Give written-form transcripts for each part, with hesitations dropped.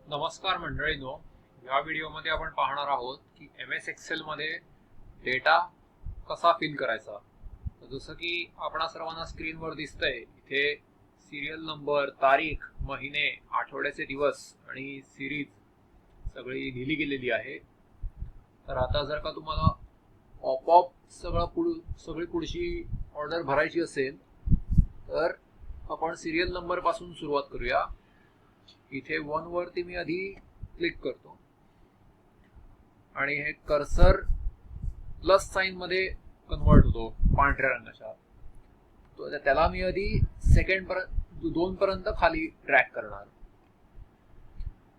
नमस्कार मंडळींनो, या व्हिडिओमध्ये आपण पाहणार आहोत की MS एक्सेल मध्ये डेटा कसा फिल करायचा। तर जसं की आपणा सर्वांना स्क्रीनवर दिसतंय, इथे सिरियल नंबर, तारीख, महिने, आठवड्याचे दिवस आणि सिरीज सगळी लिहिली गेलेली आहे। तर आता जर का तुम्हाला ऑप सगळी पुढची ऑर्डर भरायची असेल तर आपण सिरियल नंबर पासून सुरुवात करूया। इथे 1 वरती मी आधी क्लिक करतो आणि हे कर्सर प्लस साइन मध्ये कन्वर्ट होतो पांढऱ्या रंगाच्या। तो त्याला मी आधी सेकंड 2 पर्यंत खाली ड्रॅग करणार।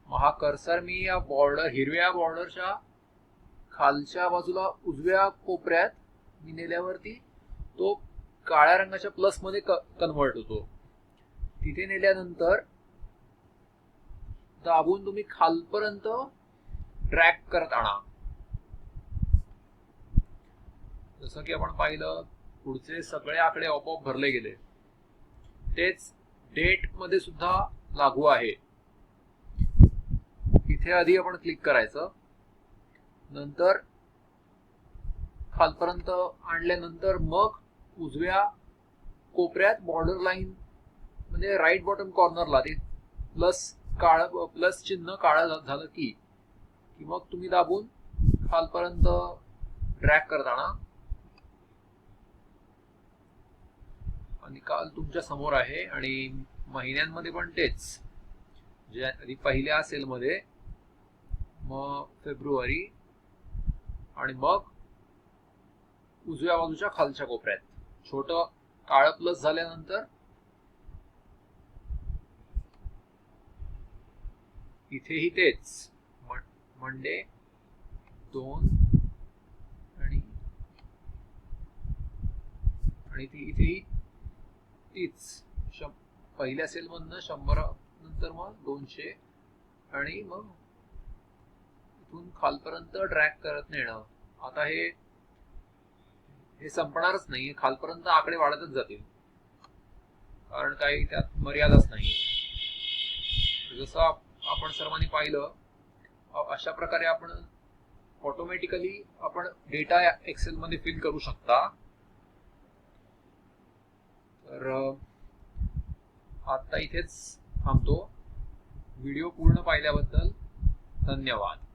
मग हा कर्सर मी या हिरव्या बॉर्डरच्या खालच्या बाजूला उजव्या कोपऱ्यात मी नेल्यावरती तो काळ्या रंगाच्या प्लस मध्ये कन्वर्ट होतो। तिथे नेल्यानंतर दाबून तुम्ही खालपर्यंत ड्रॅग करत आणा। जसं की आपण पाहिलं, पुढचे सगळे आकडे आपोआप भरले गेले। तेच डेट मध्ये सुद्धा लागू आहे। इथे आधी आपण क्लिक करायचं, नंतर खालपर्यंत आणल्यानंतर मग उजव्या कोपऱ्यात बॉर्डर लाईन म्हणजे राईट बॉटम कॉर्नरला ते प्लस चिन्ह काळं झालं की मग तुम्ही दाबून खालपर्यंत ड्रॅग करत आणा। निकाल तुमच्या समोर आहे आणि महिन्यांमध्ये पण तेच, जे आधी पहिल्या सेल मध्ये, मग फेब्रुवारी आणि मग उजव्या बाजूच्या खालच्या कोपऱ्यात छोटं काळं प्लस झाल्यानंतर इथेही तेच मंडे 2 आणि इथेही तीच पहिल्या सेल मधनं 100 नंतर मग 200 आणि मग इथून खालपर्यंत ड्रॅग करत नेणं। आता हे संपणारच नाही, खालपर्यंत आकडे वाढतच जातील, कारण काही त्यात मर्यादाच नाही। जसं आपण सर्वांनी पाहिलं, अशा प्रकारे आपण ऑटोमॅटिकली आपण डेटा एक्सेल मध्ये फिल करू शकता। तर आता इथेच थांबतो। व्हिडिओ पूर्ण पाहिल्याबद्दल धन्यवाद।